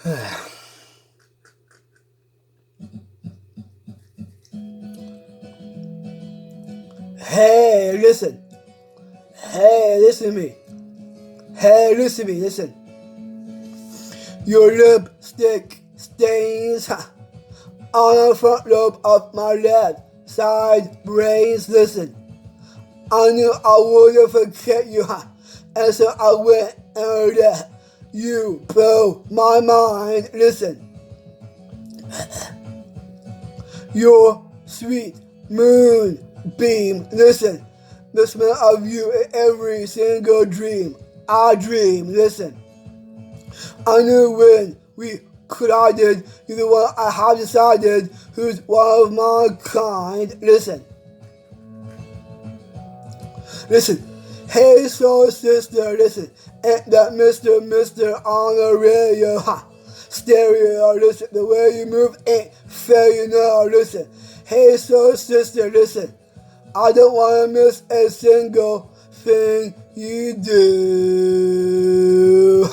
Hey, listen. Hey, listen to me. Hey, listen to me. Listen. Your lipstick stains on the front lobe of my left side brains. Listen. I knew I wouldn't forget you, and so I went and let you blow my mind. Listen. Your sweet moonbeam. Listen. The smell of you in every single dream I dream. Listen. I knew when we collided, you're the one I have decided who's one of my kind. Listen. Listen. Hey, soul sister, listen. Ain't that Mr. on the radio, stereo, listen. The way you move ain't fair, you know, listen. Hey, soul sister, listen. I don't want to miss a single thing you do,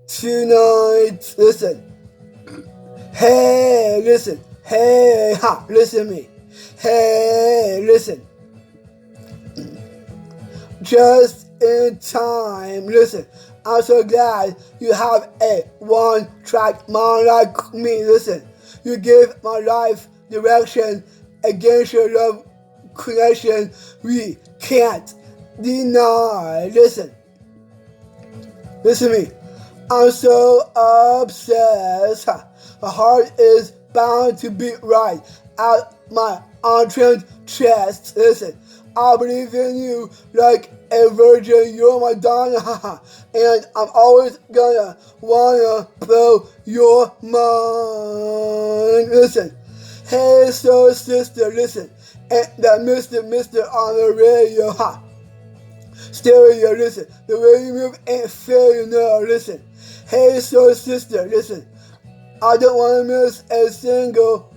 tonight, listen. Hey, listen. Hey, listen to me. Hey, listen. Just in time, listen. I'm so glad you have a one-track mind like me, listen. You give my life direction against your love connection. We can't deny, listen. Listen to me. I'm so obsessed. My heart is bound to beat right out my untrimmed chest. Listen, I believe in you like a virgin. You're my Donna, and I'm always gonna wanna blow your mind. Listen, hey, soul sister, listen, and that Mr. on the radio, stereo, listen. The way you move ain't fair, you know, listen. Hey, soul sister, listen. I don't want to miss a single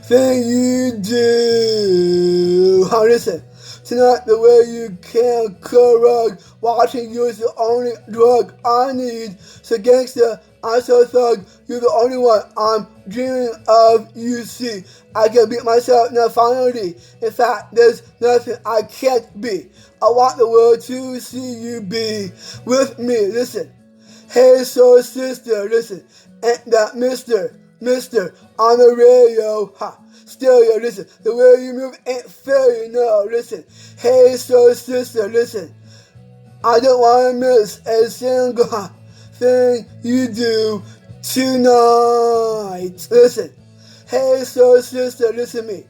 thing you do. Listen. Tonight, the way you can correct, watching you is the only drug I need. So gangster, I'm so thug, you're the only one I'm dreaming of, you see. I can beat myself now finally. In fact, there's nothing I can't be. I want the world to see you be with me, listen. Hey, soul sister, listen. Ain't that Mr. on the radio, stereo, listen. The way you move ain't fair, you know, listen. Hey, soul sister, listen. I don't want to miss a single thing you do tonight. Listen. Hey, soul sister, listen to me.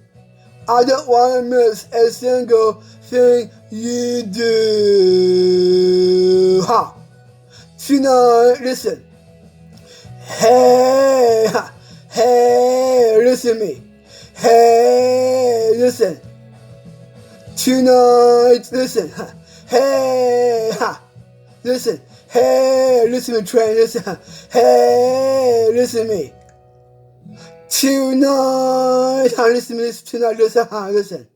I don't want to miss a single thing you do. Tonight, listen. Hey, hey, listen to me. Hey, listen. Tonight, listen. Hey, listen. Hey, listen to me, train. Listen. Hey, listen to me. Tonight, listen to me. Tonight, listen. Listen.